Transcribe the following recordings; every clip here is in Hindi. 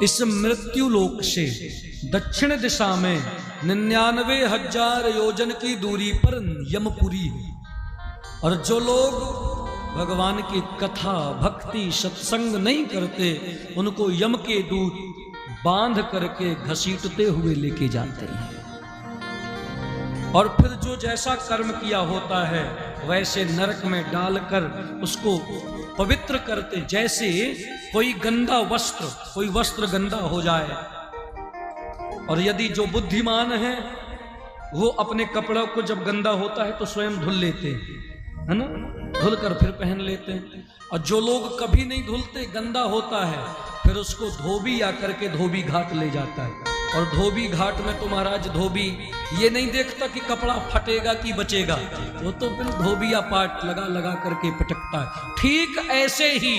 इस मृत्यु लोक से दक्षिण दिशा में 99,000 योजन की दूरी पर यमपुरी है। और जो लोग भगवान की कथा भक्ति सत्संग नहीं करते, उनको यम के दूत बांध करके घसीटते हुए लेके जाते हैं। और फिर जो जैसा कर्म किया होता है वैसे नरक में डालकर उसको पवित्र करते। जैसे कोई गंदा वस्त्र, कोई वस्त्र गंदा हो जाए और यदि जो बुद्धिमान है वो अपने कपड़ों को जब गंदा होता है तो स्वयं धुल लेते हैं, है ना, धुल कर फिर पहन लेते हैं। और जो लोग कभी नहीं धुलते, गंदा होता है, फिर उसको धोबी आकर के धोबी घाट ले जाता है। और धोबी घाट में तो महाराज धोबी ये नहीं देखता कि कपड़ा फटेगा कि बचेगा, वो तो फिर धोबिया पाट लगा लगा करके पटकता है। ठीक ऐसे ही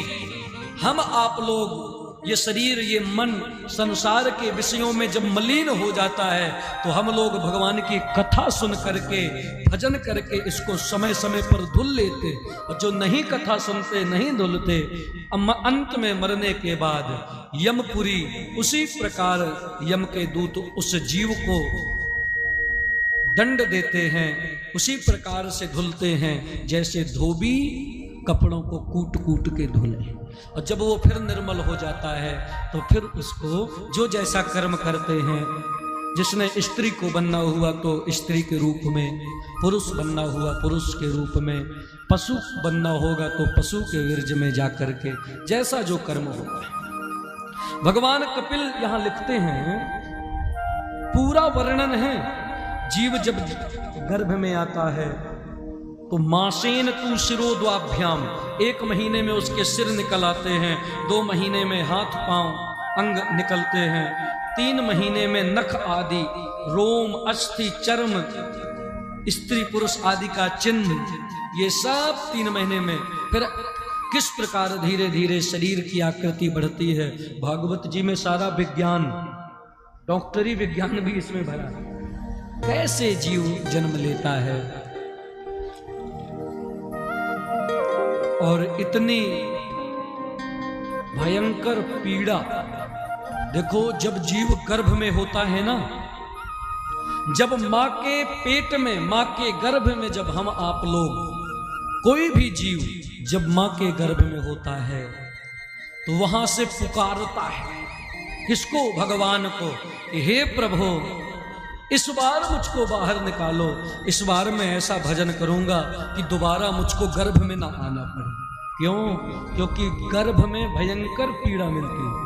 हम आप लोग, ये शरीर ये मन संसार के विषयों में जब मलिन हो जाता है तो हम लोग भगवान की कथा सुन करके भजन करके इसको समय समय पर धुल लेते। और जो नहीं कथा सुनते, नहीं धुलते, अंत में मरने के बाद यमपुरी उसी प्रकार यम के दूत उस जीव को दंड देते हैं, उसी प्रकार से धुलते हैं जैसे धोबी कपड़ों को कूट कूट के धुले। और जब वो फिर निर्मल हो जाता है तो फिर उसको जो जैसा कर्म करते हैं, जिसने स्त्री को बनना हुआ तो स्त्री के रूप में, पुरुष बनना हुआ पुरुष के रूप में, पशु बनना होगा तो पशु के विरज में जाकर के जैसा जो कर्म होगा। भगवान कपिल यहां लिखते हैं, पूरा वर्णन है। जीव जब गर्भ में आता है तो मासेन तू शिरोद्वाभ्याम, 1 महीने में उसके सिर निकल आते हैं, 2 महीने में हाथ पांव अंग निकलते हैं, 3 महीने में नख आदि रोम अस्थि चर्म स्त्री पुरुष आदि का चिन्ह, ये सब 3 महीने में। फिर किस प्रकार धीरे धीरे शरीर की आकृति बढ़ती है। भागवत जी में सारा विज्ञान, डॉक्टरी विज्ञान भी इसमें भरा है, कैसे जीव जन्म लेता है। और इतनी भयंकर पीड़ा देखो, जब जीव गर्भ में होता है ना, जब मां के पेट में, मां के गर्भ में, जब हम आप लोग, कोई भी जीव जब मां के गर्भ में होता है तो वहां से पुकारता है किसको? भगवान को, हे प्रभु इस बार मुझको बाहर निकालो, इस बार मैं ऐसा भजन करूंगा कि दोबारा मुझको गर्भ में ना आना पड़े। क्यों? क्योंकि गर्भ में भयंकर पीड़ा मिलती है।